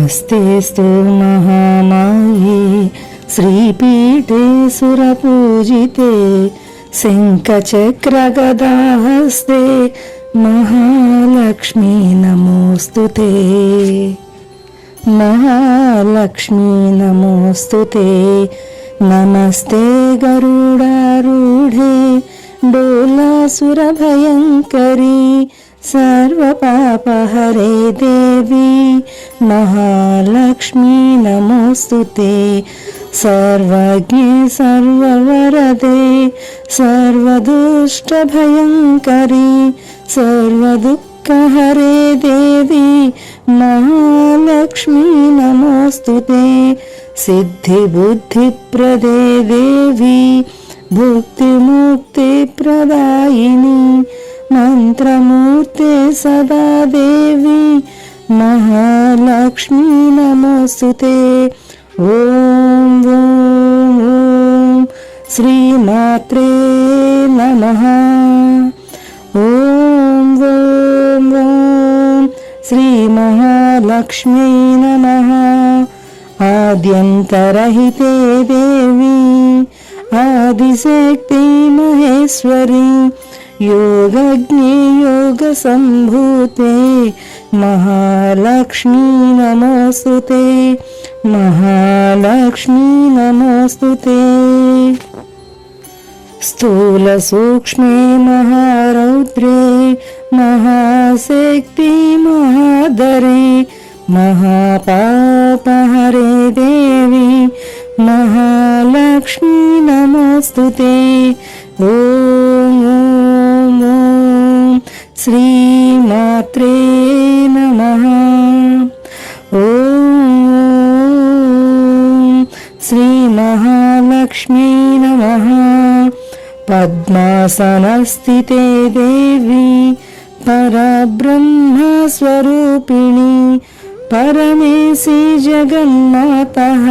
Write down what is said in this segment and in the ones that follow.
नमस्तेऽस्तु महामाये श्रीपीठे सुरपूजिते शङ्खचक्रगदाहस्ते महालक्ष्मी नमोऽस्तुते। महालक्ष्मी नमोऽस्तुते। नमस्ते गरुडारूढे डोलासुरभयङ्करी सर्वपापहरे देवी महालक्ष्मी नमोऽस्तुते। सर्वज्ञे सर्ववरदे सर्वदुष्टभयङ्करी सर्वदुःखहरे देवी महालक्ष्मी नमोऽस्तुते। सिद्धिबुद्धिप्रदे देवी भुक्तिमुक्तिप्रदायिनी मंत्रमूर्ते सदा देवी महालक्ष्मी नमोस्तुते। ओम ओम ओम श्रीमात्रे नमः। ओम ओम ओम श्री महालक्ष्मी नमः। आद्यन्तरहिते देवी आदिशक्ति महेश्वरी योगज्ञे योगसम्भूते महालक्ष्मी नमोस्तुते। महालक्ष्मी नमोस्तुते। स्थूल सूक्ष्मे महारौद्रे महाशक्ति महादरे महापापहरे देवी महालक्ष्मी नमोस्तुते। ओम ओम ओम श्रीमात्रे नमः। ओम श्री महालक्ष्मी नमः। पद्मासनस्थिते देवी परब्रह्मस्वरूपिणी परमेशी जगन्मातः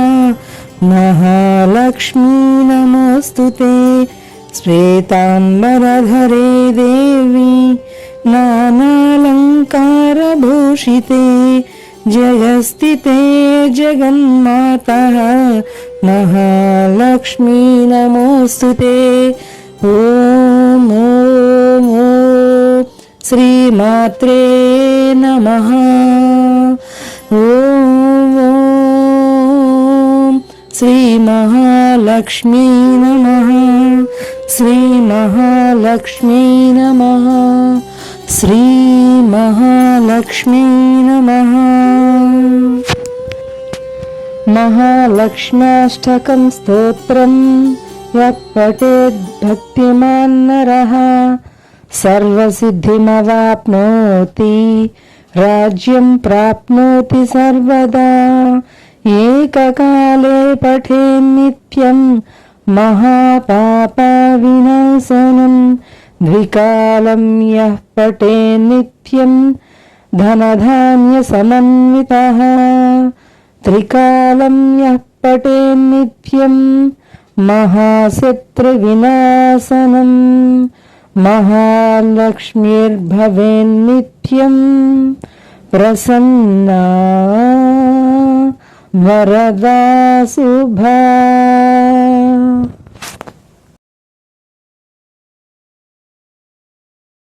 महालक्ष्मी नमोस्तुते। श्वेताम्बरधरे देवी नानालङ्कारभूषिते जगस्थिते जगन्मातः महालक्ष्मी नमोस्तुते। ओम ओम ओम श्रीमात्रे नमः। ओम ओम श्री महालक्ष्मी नमः। श्री महालक्ष्मी नमः। श्री महालक्ष्मी नमः। महालक्ष्म्याष्टकं स्तोत्रं यः पठेत् भक्तिमान् नरः सर्वसिद्धिमवाप्नोति राज्यं प्राप्नोति सर्वदा। एककाले पठेन् नित्यं महापापविनाशनं द्विकालं यः पठेन् नित्यं धनधान्यसमन्वितः त्रिकालं यः पठेन् नित्यं महाशत्रुविनाशनं महालक्ष्मीर्भवेन्नित्यं प्रसन्ना वरदा शुभा।